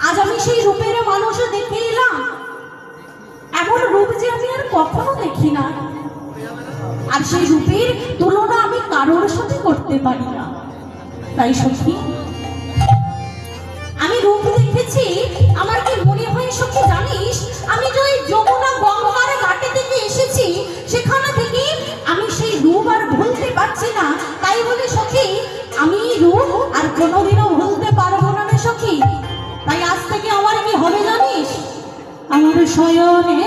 আজ আমি সেই রূপের মানুষ দেখে এলাম, এমন রূপ যে আমি আর কখনো দেখি না। আর সেই রূপের তুলনা আমি কারোর সাথে করতে পারি না। তাই সখী, আমি রূপ দেখেছি, আমার কি মনে হয় সখী জানিস, আমি যে ওই যমুনা গঙ্গার ঘাটে থেকে এসেছি, সেখানে থেকে আমি সেই রূপ আর ভুলতে পারছি না। তাই বলে সখী, আমি রূপ আর কোনোদিনও ভুলতে পারবো না রে সখী। তাই আজ থেকে আমার কি হবে জানিস, আমার শয়নে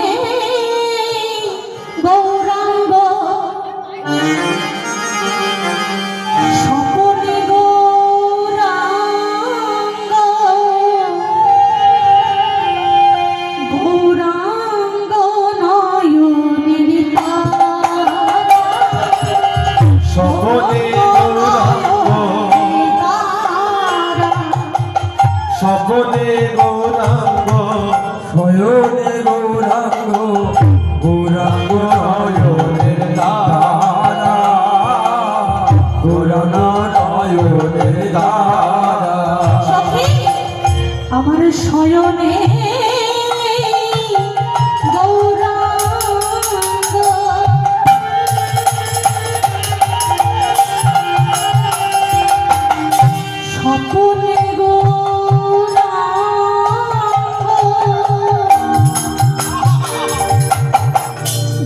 গৌরাঙ্গ স্বপনে গৌরাঙ্গ, গৌরাঙ্গ নয়নের তারা, স্বপনে গৌরাঙ্গ, স্বপনে গৌরাঙ্গ, শয়নে গৌরাঙ্গ, গৌরাঙ্গ নয়নের তারা, গৌরাঙ্গ নয়নের তারা। সখী, আমার শয়নে গৌরাঙ্গ, স্বপনে গৌরাঙ্গ,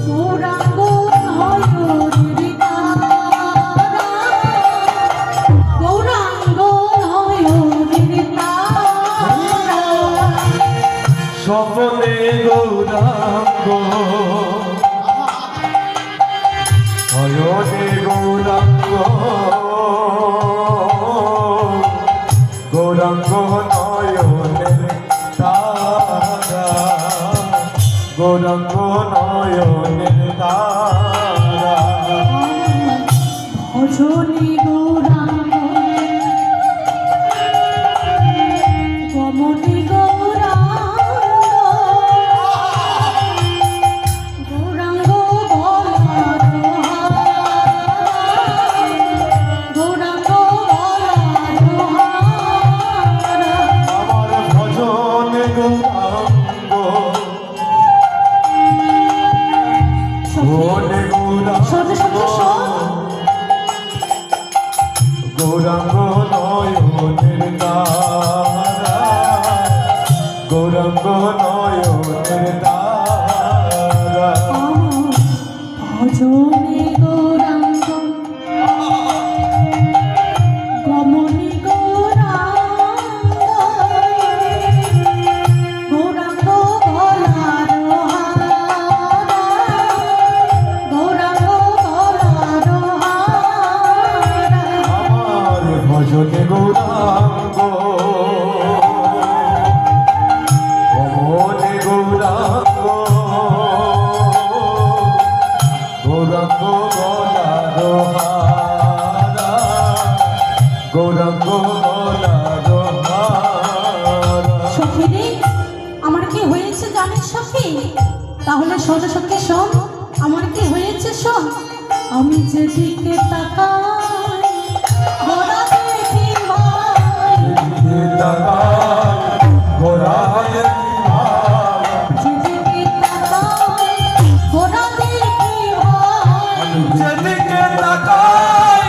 গৌরাঙ্গ নয়নের তারা, গৌরাঙ্গ নয়নের তারা। স্বপনে গৌরাঙ্গ, শয়নে গৌরাঙ্গ, গৌরাঙ্গ নয়নের তারা, গৌরাঙ্গ নয়নের তারা। ভজনে গৌরাঙ্গ, গমনে গৌরাঙ্গ, গৌরাঙ্গ বলার গৌরাঙ্গ বলার। আমার ভজনে গৌরাঙ্গ, ভজনে সত্যি সত্যি গৌরাঙ্গ, গৌরাঙ্গ নয়নের তারা, গৌরাঙ্গ নয়নের তারা। ভজনে গৌরাঙ্গ, গমনে গৌরাঙ্গ, গৌরাঙ্গ বলার গৌরাঙ্গ বলার। আমার ভজনে গৌরাঙ্গ, ভজনে গৌরাঙ্গ, গৌরাঙ্গ বলার হারা, গৌরাঙ্গ বলার হারা। সখী রে, আমার কি হয়েছে জানিস সখী? তাহলে শোন সখী, শোন আমার কি হয়েছে শোন। আমি যেদিকে তাকাই গোরা দেখি ভাই, যেদিকে তাকাই গোরায় ভাই, যেদিকে তাকাই গোরা দেখি ভাই, যেদিকে তাকাই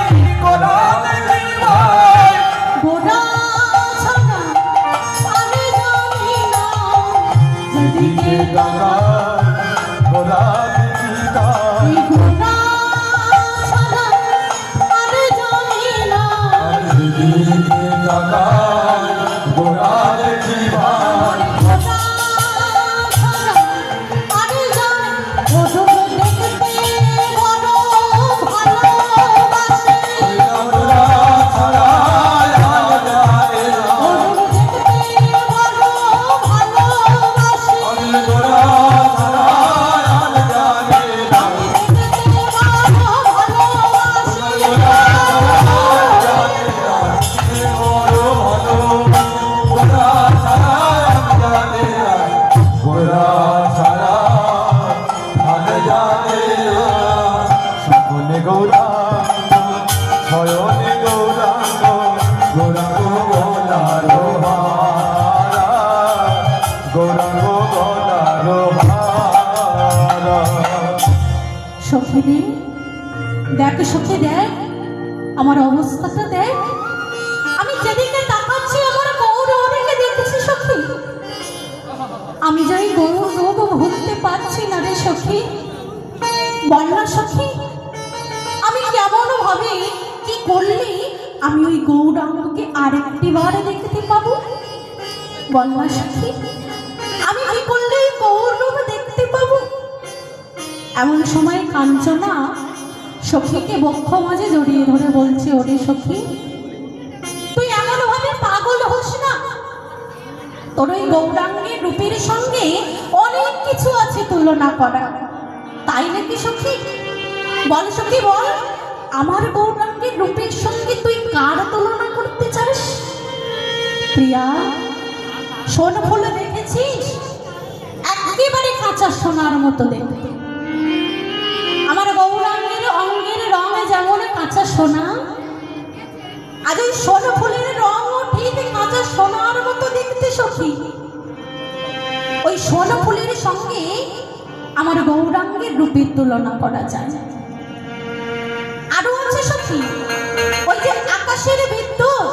গোরায় ভাই, গোরা ছাড়া আমি জানি না, যেদিকে যেদিকে তাকাই গোরায় ভাই। এই গোরা ছাড়া আমি গৌরাঙ্গ গলার হারা। সখী রে, দেখ সখী দেখ, আমার অবস্থাটা দেখ। আমি যেদিকে তাকাচ্ছি আমার গৌর ওদিকে দেখছি সখী। আমি যাই গৌর রূপ ভুলতে পারছি না রে সখী। বল না সখী, আমি কেমন ভাবে কি করলে আমি ওই গৌরাঙ্গকে আরেকটি বার দেখতে পাবো? বল না সখী, আমি কি করলে ওই গৌর রূপ দেখতে পাবো? এমন সময় কাঞ্চনা সখীকে বক্ষ মাঝে জড়িয়ে ধরে বলছে, ওরে সখী, তুই এমন ভাবে পাগল হোস না। তোর ওই গৌরাঙ্গের রূপের সঙ্গে অনেক কিছু আছে তুলনা করা, তাই নাকি সখী? বল সখী বল, আমার গৌরাঙ্গের রূপের সঙ্গে তুই কার তুলনা করতে চাস? প্রিয়া, শোন ফুলে দেখেছিস, একেবারে কাঁচা সোনার মতো দেখতে। আমার গৌরাঙ্গের অঙ্গের রং যেমন কাঁচা সোনা, আজ ওই সোন ফুলের রঙও ঠিক কাঁচা সোনার মতো দেখতে সখী। ওই সোন ফুলের সঙ্গে আমার গৌরাঙ্গের রূপের তুলনা করা যায়। আরো আছে সখী, ওই যে আকাশের বিদ্যুৎ,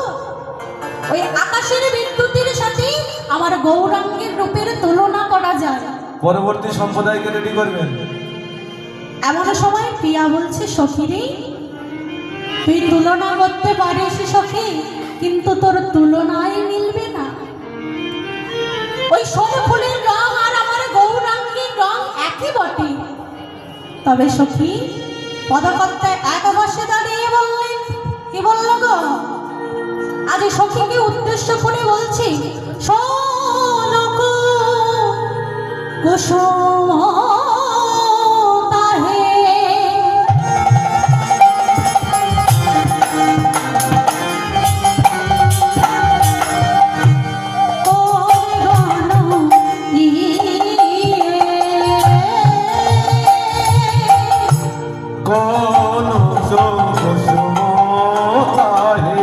ওই আকাশের বিদ্যুতের সাথে আমার গৌরাঙ্গের রূপের তুলনা করা যায়। পরবর্তী সম্প্রদায়কে রেডি করবেন। এমন সময় প্রিয়া বলছে, সখী রে, তুই তুলনা করতে পারিস সখী, কিন্তু তোর তুলনায় মিলবে না। ওই সোন ফুলের রং আর আমার গৌরাঙ্গের রং একই বটে, তবে সখী পদকর্তায় এক বসে দাঁড়িয়ে বললেন, কি বলল গো? আজ সখীকে উদ্দেশ্য করে বলছি, সোনক কুসুম কোন কুসুম তাহে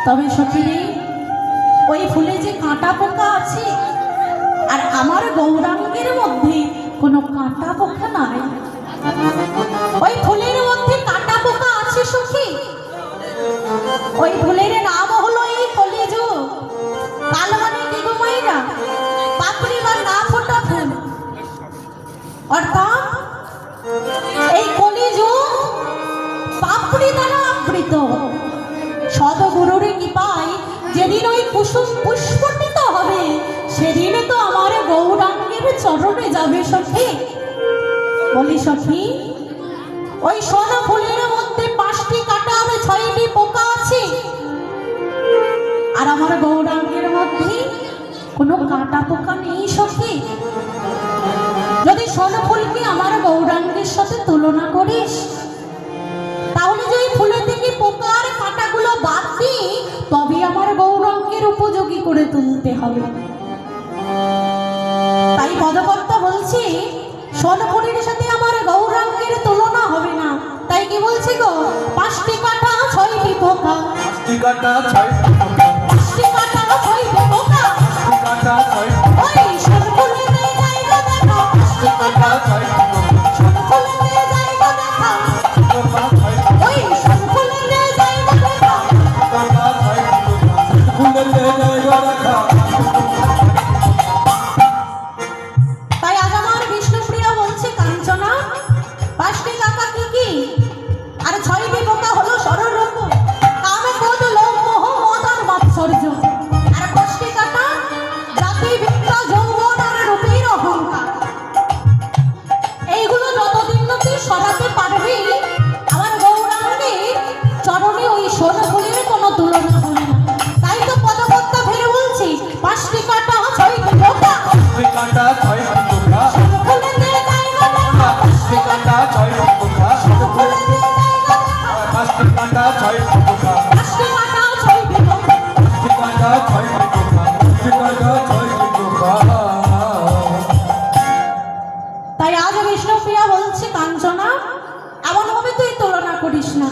তবে সখী রে, ওই ফুলে যে কাঁটা পোকা আছে আর আমার গৌরাঙ্গের মধ্যে কোনো কাঁটা পোকা নাই। ওই ফুলের মধ্যে কাঁটা পোকা আছে সখী। ওই ফুলের নাম হলো এই কলিযুগ। কাল মানে কি গো মাইরা? পাপড়ি বা না ফোটা ফুল। অর্থাৎ এই কলিযুগ পাপড়ি দ্বারা আবৃত। সদগুরুর কৃপায় যেদিন ওই কুসুম পুষ্পটিত হবে, সেদিন তো আমার গৌরাঙ্গের চরণে যাবে সখী। বলি সখী, ওই সোনা ফুলের মধ্যে 5টি কাঁটা আর 6টি পোকা আছে, আর আমার গৌরাঙ্গের মধ্যে কোনো কাঁটা পোকা নেই সখী। যদি সোনা ফুলকে আমার গৌরাঙ্গের সাথে তুলনা করিস, তাহলে যে ফুলের থেকে পোকার কাঁটাগুলো বাদ দিই, তবে আমার গৌরাঙ্গের উপযোগী করে তুলতে হবে। তাই পদকর্তা বলছি, সোনপুরীর সাথে আমার গৌরাঙ্গের তুলনা হবে না। তাই কি বলছি গো? 5টি কাঁটা 6টি পোকা, 5টি কাঁটা 6টি পোকা, 5টি কাঁটা 6টি পোকা, 5টি কাঁটা 6টি ওই সোনপুরীতে যাইগো দেখা, 5টি কাঁটা 6টি পোকা, সোনপুরীতে যাইগো দেখা, পোকা 6টি ওই সোনপুরীতে যাইগো দেখা। পোকা 6টি পোকা, ফুলেতে জায়গা রাখা। তাই আজ আমার বিষ্ণুপ্রিয়া বলছে, কাঞ্চনা 5টি কাঁটা কি কি আর 6টি পোকা হলো সরলরূপ, কাম ক্রোধ লোভ মোহ মদ আর মাৎসর্য। আর 5টি কাঁটা জাতি বিদ্যা যৌবন আর রূপের অহংকার। এইগুলো যতদিন না তুই সরাতে পারবি, আমার গৌরাঙ্গের চরণে ওই সোনফুলের কোনো তুলনা হবে না। তাই তো পদকর্তা ফেরে বলছি, 5টি কাঁটা 6টি পোকা, 5টি কাঁটা 6টি পোকা, সোনফুলেতে যাইগো দেখা, 5টি কাঁটা 6টি পোকা, সোনফুলেতে যাইগো দেখা, 5টি কাঁটা 6টি পোকা, 5টি কাঁটা 6টি পোকা। 5টি কাঁটা 6টি পোকা, 5টি কাঁটা 6টি পোকা। তাই আজ বিষ্ণুপ্রিয়া বলছে, কাঞ্চনা এমন ভাবে তুই তুলনা করিস না।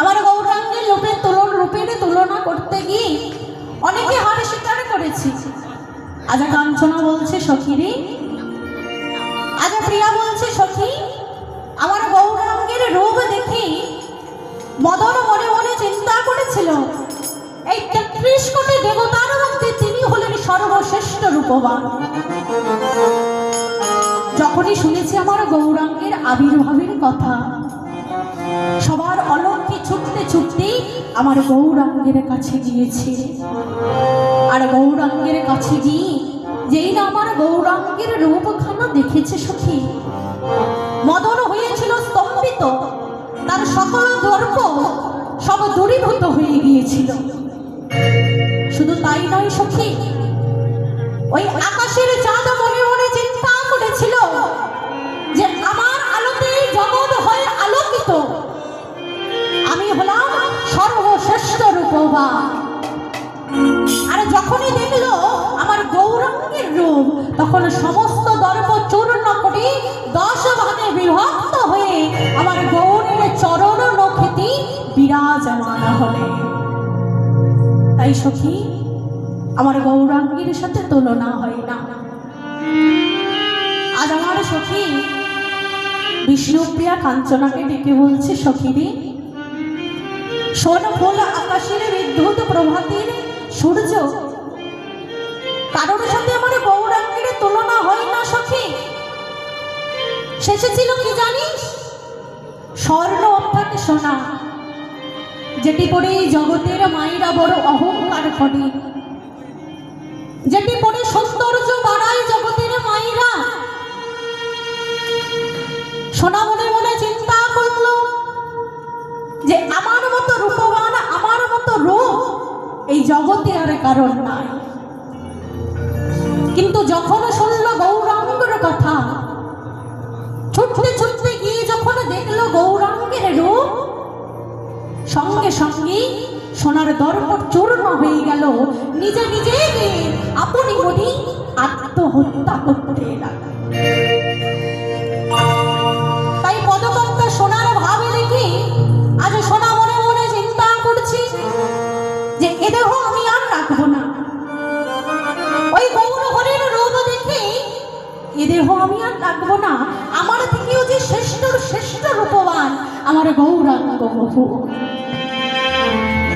আমার গৌরাঙ্গের রূপের তুলনা করতে গিয়ে অনেকে হার স্বীকার করেছি। আজ কাঞ্চনা বলছে সখী রে, আজ প্রিয়া বলছে সখী, আমার গৌরাঙ্গের রূপ দেখে মদন মনে মনে চিন্তা করেছিল, এই 33 কোটি দেবতার মধ্যে তিনি হলেন সর্বশ্রেষ্ঠ রূপবান। যখনই শুনেছি আমার গৌরাঙ্গের আবির্ভাবের কথা, সবার অলক্ষ্যে ছুটতে ছুটতে আমার গৌরাঙ্গের কাছে গিয়েছে। আর গৌরাঙ্গের কাছে গিয়ে যেই না আমার গৌরাঙ্গের রূপখানা দেখেছে সখী, মদন হয়েছিল স্তম্ভিত। তার সকল দর্প সব দূরীভূত হয়ে গিয়েছিল। শুধু তাই নয় সখী, ওই আকাশের চাঁদ মনে মনে চিন্তা করেছিল যে আমার আলোতে জগৎ হয় আলোকিত, আমি হলাম সর্বশ্রেষ্ঠ রূপবান। আর যখনই দেখলো আমার গৌরাঙ্গের রূপ, তখন সমস্ত দর্প চূর্ণ করে 10 ভাগে বিভক্ত হয়ে আমার গৌরের চরণ নখেতে বিরাজমান হলে। তাই সখী, আমার গৌরাঙ্গের সাথে তুলনা হয় না। আজ আমার সখী বিষ্ণুপ্রিয়া কাঞ্চনাকে ডেকে বলছে, সখী রে, সোনফুল আকাশের বিদ্যুৎ প্রভাতের সূর্য, কারোর সাথে আমার গৌরাঙ্গের তুলনা হয় না সখী। শেষে ছিল কি জানিস? স্বর্ণ অর্থাৎ সোনা, যেটি পরে এই জগতের মায়েরা বড় অহংকার করে, যেটি পরে সৌন্দর্য বাড়ায় জগতের মায়েরা। সোনা মনে মনে চিন্তা করলো যে আমার মতো রূপবান, আমার মতো রূপ এই জগতে আর কারণ নাই। কিন্তু যখন শুনল গৌরাঙ্গের কথা, ছুটতে ছুটতে গিয়ে যখন দেখলো গৌরাঙ্গের রূপ, সঙ্গে সঙ্গে সোনার দর্প চূর্ণ হয়ে গেল। নিজে নিজে আপনি মনি আত্মহত্যা করতে লাগল। তাই পদকর্তা সোনার ভাবে দেখি আজ সোনা মনে মনে চিন্তা করছি যে এ দেহ আমি আর রাখবো না, আমার থেকেও যে শ্রেষ্ঠ রূপবান আমার গৌরাঙ্গ প্রভু।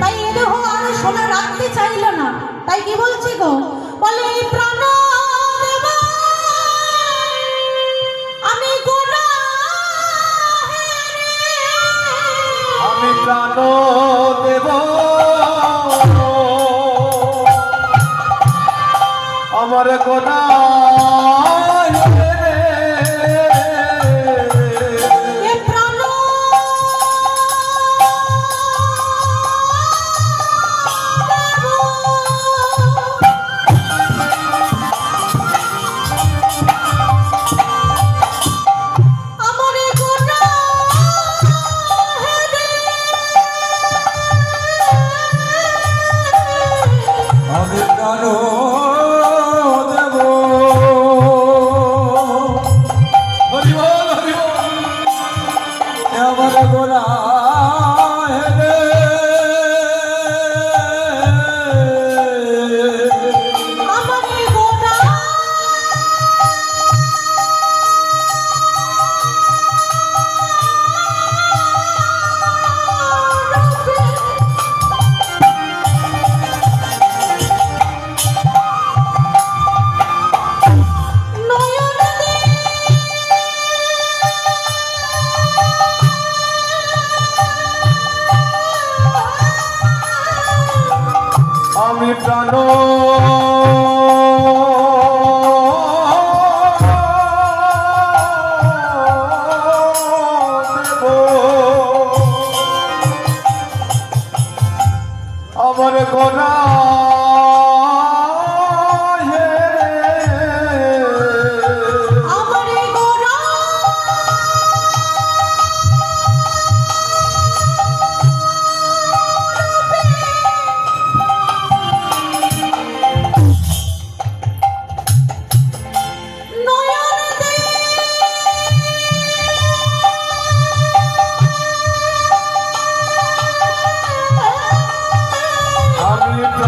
তাই এ দেহ আর সোনা রাখতে চাইল না, তাই কি বলছে গো, বলে এই প্রাণ দেব আমি গোনা, আমি প্রাণ দেব আমার গোনা এ প্রাণ আমার গোনা আমি প্রাণ দেব। হরি বল হরি বল আমার গোনা আমার গোনা নয়ন আমি প্রাণ দেব আমার গোনা আমার গোনা নয়ন দে আমি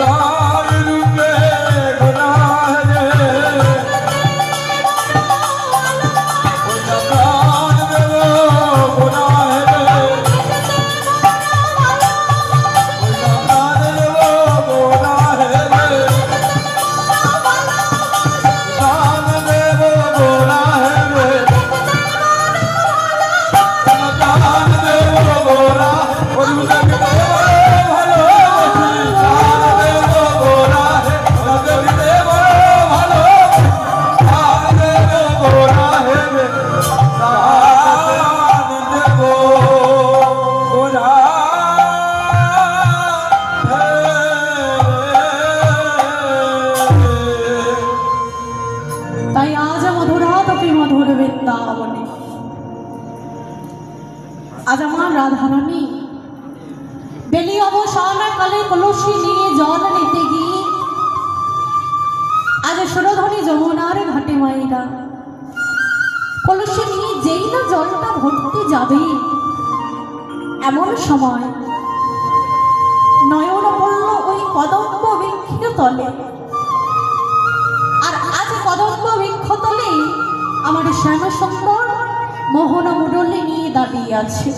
গোলার রূপে গোলার রে ওইটা প্রাণ দেব গোলার রে ওইটা প্রাণ দেব গোলার রে প্রাণ দেব গোলার রে প্রাণ দেব গোলা ওইটা তাই আজ মধুরাতপি মধুর বৃন্দাবনে আজ আমার রাধারানী বেলি অবসানকালে কলসি নিয়ে জল নিতে গিয়ে আজ সুরধনী যমুনার ঘাটে মায়েরা কলসি নিয়ে যেই না জলটা ভরতে যাবে এমন সময় নয়ন পড়ল ওই কদম্ব বৃক্ষের তলে। আর আজ কদম্ব বৃক্ষতলে আমার শ্যামসুন্দর মোহন মুরলী নিয়ে দাঁড়িয়ে আছে।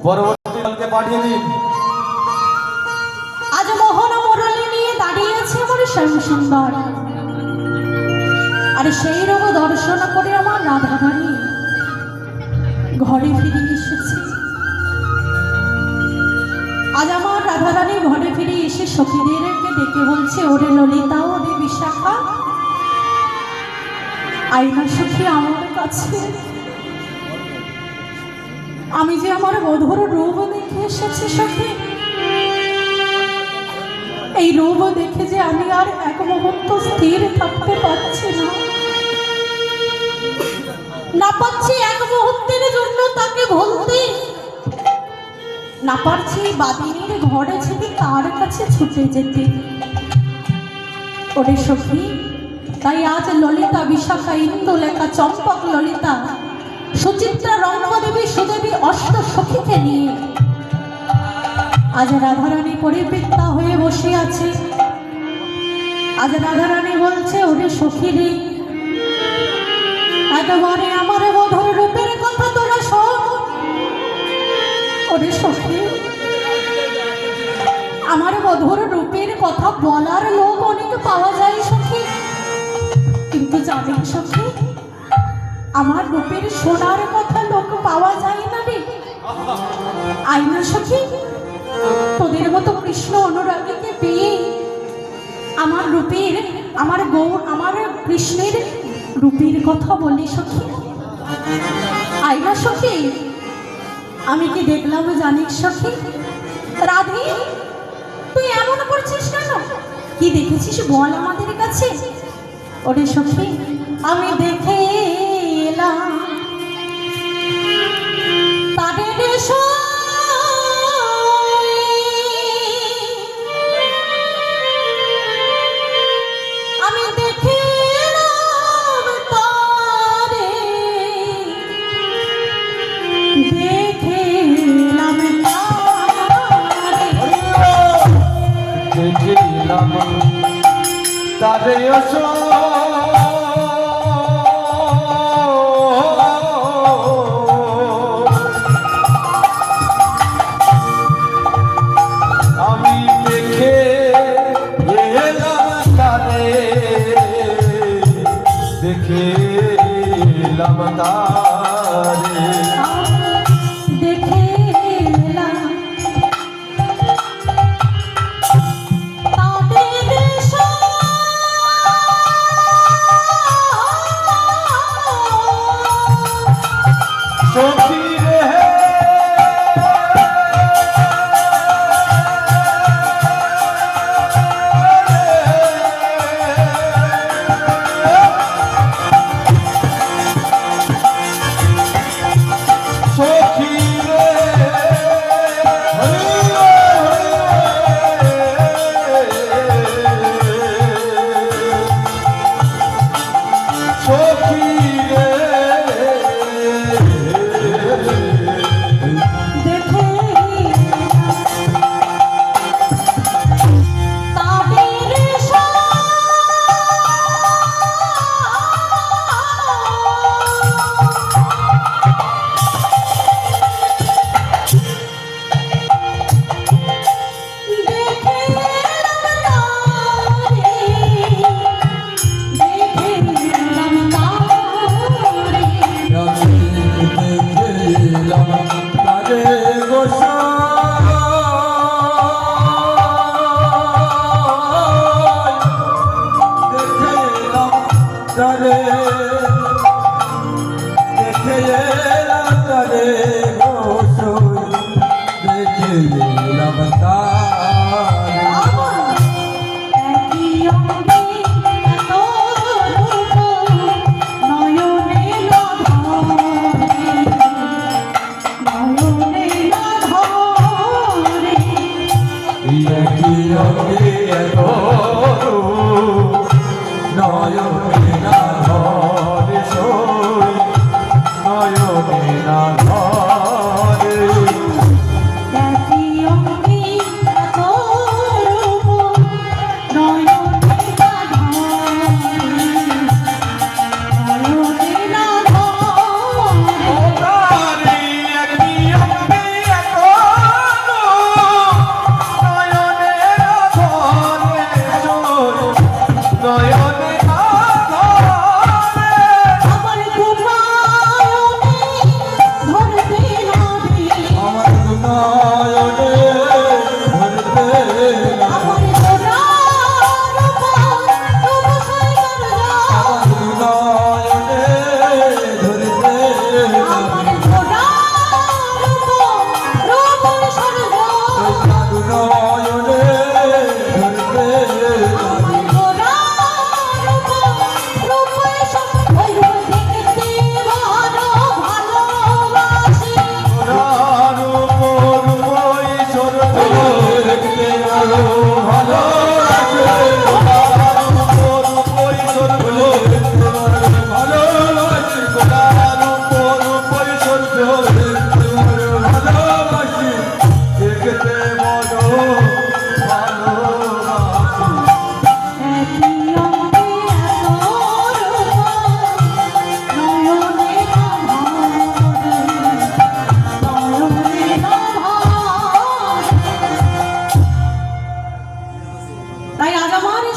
পরবর্তী দলকে পাঠিয়ে দিন। আজ মোহন মুরলী নিয়ে দাঁড়িয়ে আছে আমার শ্যামসুন্দর। আর সেই রূপ দর্শন করে আমার রাধারানী ঘরে ফিরে এসেছে। আজ আমার রাধারানী ঘরে ফিরে এসে সখীদেরকে ডেকে বলছে, ওরে ললিতা, ওরে বিশাখা, আইনা সখী আমার কাছে। আমি যে আমার মধুর রূপ দেখে এসেছি সখী, এই রূপ দেখে যে আমি আর এক মুহূর্ত স্থির থাকতে পারছি না পাচ্ছি এক মুহূর্তের জন্য তাকে বলতে, না পারছি বাদিনীর ঘরে ছেড়ে তার কাছে ছুটে যেতে। ওরে সখী, তাই আজ ললিতা, বিশাখা, ইন্দুলেখা, চম্পক, ললিতা, সুচিত্রা, রঙ্গদেবী, সুদেবী, অষ্ট সখীকে নিয়ে আজ রাধারানী পরিবৃত্তা হয়ে বসে আছে। আজ রাধারানী বলছে, ওরে সখী রে, একেবারে আমার মধুর রূপের কথা তোরা শোন। ওরে সখী, আমার মধুর রূপের কথা বলার লোক অনেক পাওয়া যায় সখী, কিন্তু জানেন সখী, আমার রূপের শোনার কথা লোক পাওয়া যায় না রে। আইনা সখী, তোদের মতো কৃষ্ণ অনুরাগীকে পেয়ে আমার রূপের, আমার গৌর, আমার কৃষ্ণের রূপের কথা বলি সখী। আইনা সখী, আমি কি দেখলাম জানিস সখী? রাধে, তুই এমন করছিস কেন? কি দেখেছিস বল আমাদের কাছে। ওরে সখী, আমি দেখে এলাম তাদের আমি দেখে এলাম তারে, দেখে এলাম তারে, দেখিলাম তারে আমি দেখে এলাম তারে, দেখে এলাম তারে, দেখে এলাম তাদের সখী রে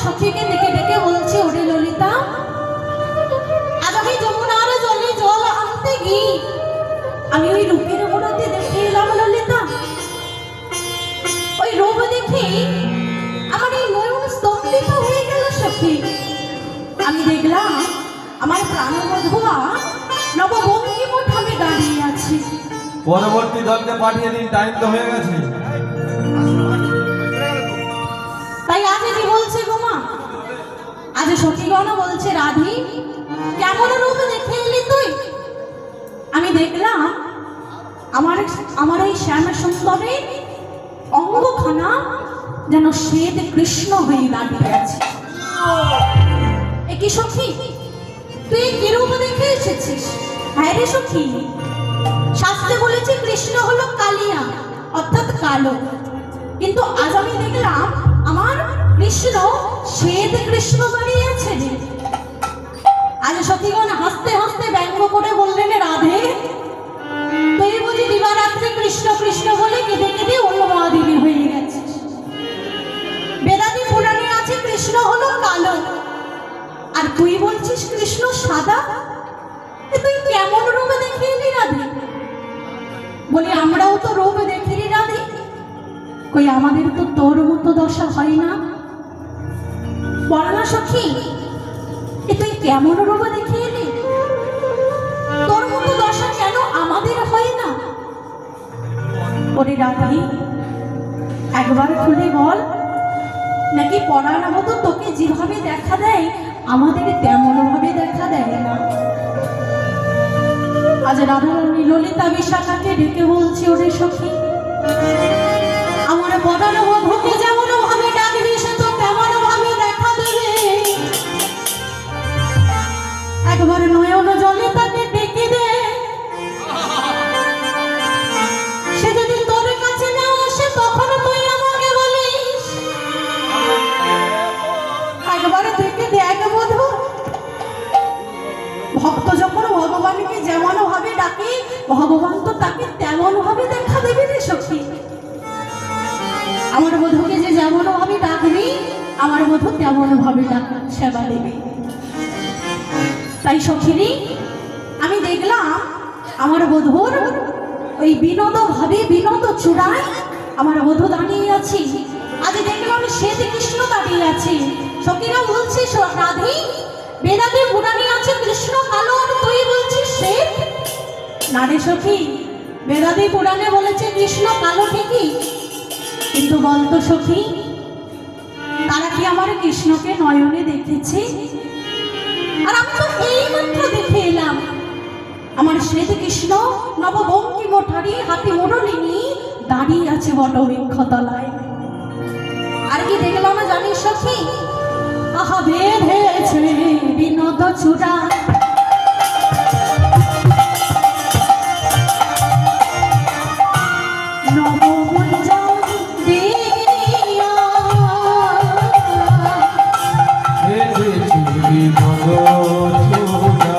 সখীকে ডেকে ডেকে বলছে, ওরে ললিতা, আজ আমি যমুনার জলে জল আনতে গিয়ে আমি ওই রূপের মূরতি দেখে এলাম ললিতা। ওই রূপ দেখে আমার এই নয়ন স্তম্ভিত হয়ে গেল সখী। আমি দেখলাম আমার প্রাণবধূয়া নববঙ্গিমঠামে দাঁড়িয়ে আছে। পরবর্তী দলকে পাঠিয়ে দিন, টাইম তো হয়ে গেছে। তাই আজ কি বলছে গো মা? আজ সখীগণ বলছে, রাধি কেমন রূপ দেখে এলি তুই? আমি দেখলাম আমার এই শ্যাম সুন্দরের অঙ্গখানা যেন শ্বেত কৃষ্ণ হয়ে দাঁড়িয়ে আছে। এ কি সখী, তুই কি রূপ দেখে এসেছিস? হ্যাঁ রে সখী, শাস্ত্রে বলেছে কৃষ্ণ হলো কালিয়া অর্থাৎ কালো, কিন্তু আজ আমি দেখলাম আমার কৃষ্ণ শ্বেত কৃষ্ণ দাঁড়িয়েছে রে। আজ সখীগণ হাসতে হাসতে ব্যঙ্গ করে বললেন, রাধে তুই বুঝি দিবারাত্রি কৃষ্ণ কৃষ্ণ বলে কেঁদে কেঁদে উন্মাদিনী হয়ে গেছিস। বেদাদি পুরাণে আছে কৃষ্ণ হলো কালো, আর তুই বলছিস কৃষ্ণ সাদা। তুই কেমন রূপে দেখে এলি রাধে? বলি আমরাও তো রূপ দেখিনি রাধে, কই আমাদের তো তোর মতো দশা হয় না। বল না সখী, তুই কেমন রূপ দেখে এলি? তোর মতো দশা কেন আমাদের হয় না? ওরে রাধে একবার খুলে বল, নাকি পড়ার মতো তোকে যেভাবে দেখা দেয় আমাদের তেমন ভাবে দেখা দেয় না। আজ রাধারানী ললিতা বিশাখাকে ডেকে বলছি, ওরে সখী আমার পড়ার বধূকে যেমন ভাবে ডাকবি সে তো তেমন ভাবে দেখা দেবে। একবার নয়ন জলে তাকে ডেকে দে, সে যদি তোর কাছে না আসে তখন তুই আমাকে বলিস। একবার ডেকে দেখ বধূ, ভক্ত যখন ভগবানকে যেমন ভাবে ডাকে ভগবান তো তাকে তেমন ভাবে দেখা দেবে রে সখী। আমার বধূকে যে যেমন ভাবে ডাকবি আমার বধূ তেমন ভাবে সেবা দেবে। তাই সখীরি আমি দেখলাম আমার বধূর ওই বিনোদ ভাবে বিনোদ চূড়ায় আমার বধূ দাঁড়িয়ে আছে। আজ দেখলাম শ্বেত কৃষ্ণ দাঁড়িয়ে আছে। সখীরা বলছে, রাধে বেদাতে পুরাণে আছে কৃষ্ণ কালো, আর তুই বলছিস শ্বেত। না রে সখী, বেদাতে পুরাণে বলেছে কৃষ্ণ কালো ঠিকই, কিন্তু বলতো সখী তারা কি আমার কৃষ্ণকে নয়নে দেখেছে? আর আমি তো এইমাত্র দেখে এলাম আমার শ্বেত কৃষ্ণ নববঙ্গিমঠারি হাতে মুরলি নিয়ে দাঁড়িয়ে আছে বটবৃক্ষতলায়। আর কি দেখলাম জানিস সখী? আহা বেঁধেছে বিনোদ চূড়া, নবমঞ্জন দিয়া বেঁধেছে বিনোদ চূড়া,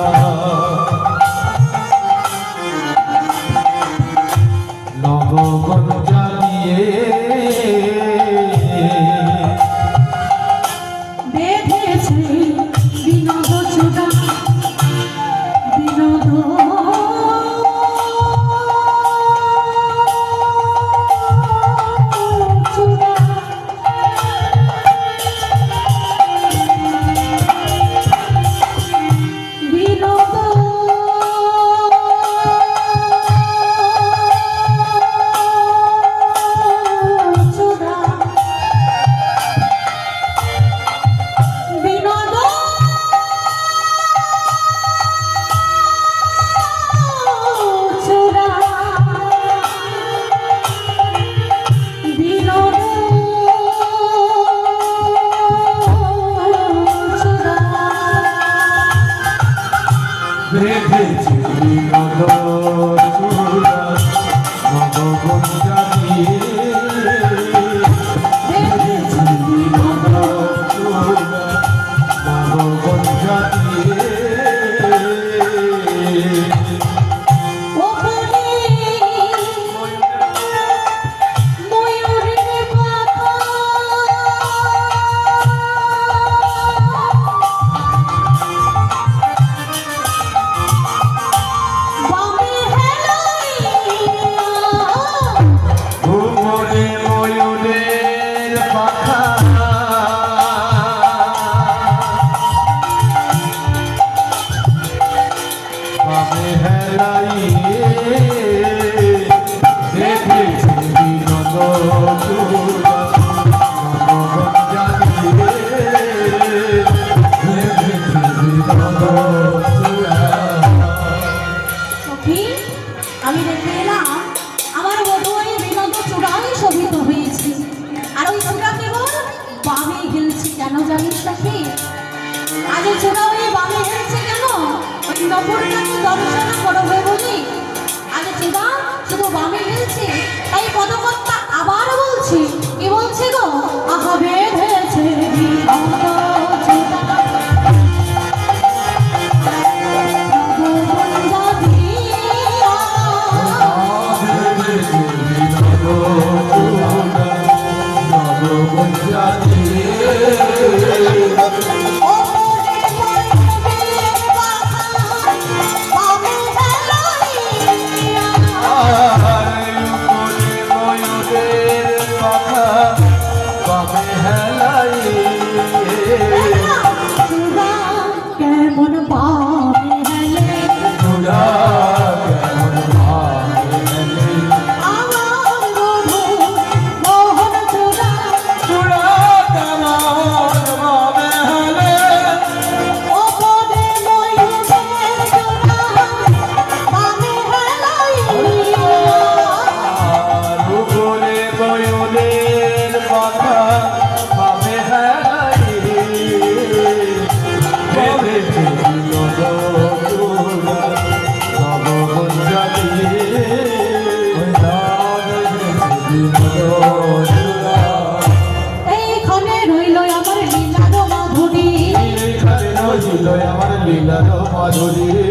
নবমঞ্জন দিয়ে বেঁধেছে বিনোদ চূড়া, কেন জানিস নাকি? আজ চোরা হয়ে বামে হেলছে কেন? ওই নবরটাকে দর্শন করবে বলি। আজ চোরা শুধু বামে হেলছে, তাই পদকর্তা আবার বলছে, কি বলছে গো? আহা বেঁধেছে বিরহ চোরা। কেমন পাবে হেলে আমার বধূ মোহন চূড়া। ওপরে ময়ূরের চূড়া, বামে হেলাইয়া। এইখানে রইল আমার লীলার মাধুরী। আমার লীলার মাধুরী।